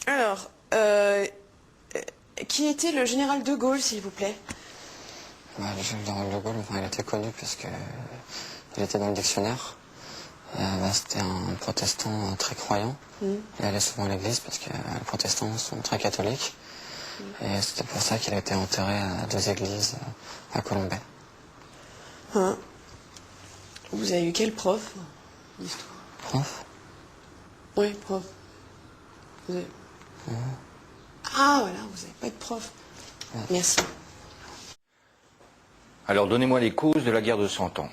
Alors, qui était le général de Gaulle, s'il vous plaît? Le général de Gaulle, il était connu parce que il était dans le dictionnaire. C'était un protestant très croyant. Il allait souvent à l'église parce que les protestants sont très catholiques. Et c'était pour ça qu'il a été enterré à 2 églises à Colombey. Hein? Vous avez eu quel prof d'histoire? Prof? Oui, prof. Vous avez... Ah, voilà, vous n'avez pas de prof. Merci. Alors, donnez-moi les causes de la guerre de 100 ans.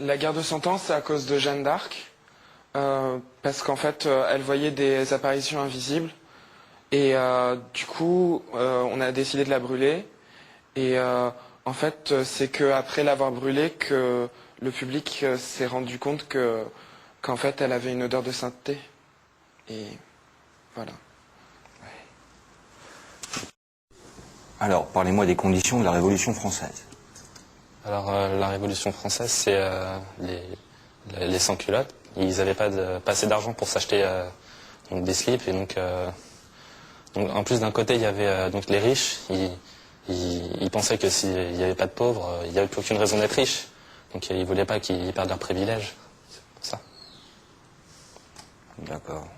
La guerre de 100 ans, c'est à cause de Jeanne d'Arc. Parce qu'en fait, elle voyait des apparitions invisibles. Et du coup, on a décidé de la brûler. Et en fait, c'est qu'après l'avoir brûlée que le public s'est rendu compte qu'en fait, elle avait une odeur de sainteté. Et voilà. Alors, parlez-moi des conditions de la Révolution française. Alors, la Révolution française, c'est les sans-culottes. Ils n'avaient pas assez d'argent pour s'acheter donc des slips. Et donc, en plus, d'un côté, il y avait donc les riches. Ils pensaient que s'il n'y avait pas de pauvres, il n'y avait plus aucune raison d'être riche. Donc, ils ne voulaient pas qu'ils perdent leurs privilèges. C'est pour ça. D'accord.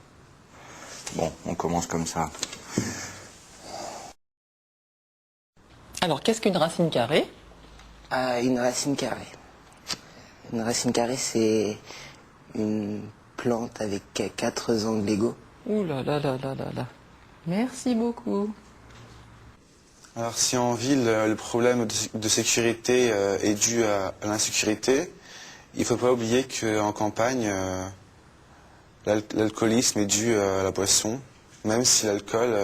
Bon, on commence comme ça. Alors, qu'est-ce qu'une racine carrée? Une racine carrée. Une racine carrée, c'est une plante avec 4 angles égaux. Ouh là là là là là là. Merci beaucoup. Alors si en ville, le problème de sécurité est dû à l'insécurité, il ne faut pas oublier qu'en campagne, l'alcoolisme est dû à la boisson, même si l'alcool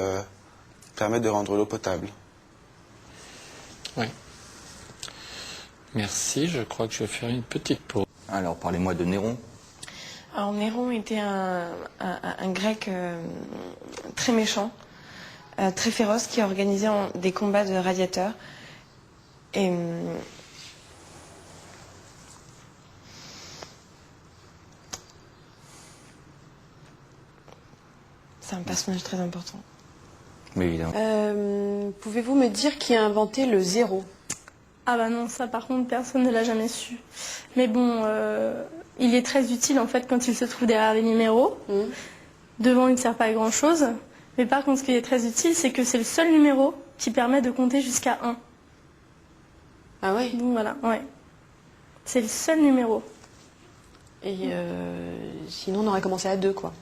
permet de rendre l'eau potable. Oui. Merci, je crois que je vais faire une petite pause. Alors, parlez-moi de Néron. Alors, Néron était un grec très méchant, très féroce, qui organisait des combats de gladiateurs. Et c'est un personnage très important. Mais évidemment. Pouvez-vous me dire qui a inventé le zéro? Ah bah non, ça par contre, personne ne l'a jamais su. Mais bon, il est très utile en fait quand il se trouve derrière les numéros. Devant, il ne sert pas à grand chose. Mais par contre, ce qui est très utile, c'est que c'est le seul numéro qui permet de compter jusqu'à 1. Ah ouais? Donc voilà, ouais. C'est le seul numéro. Et sinon, on aurait commencé à 2, quoi.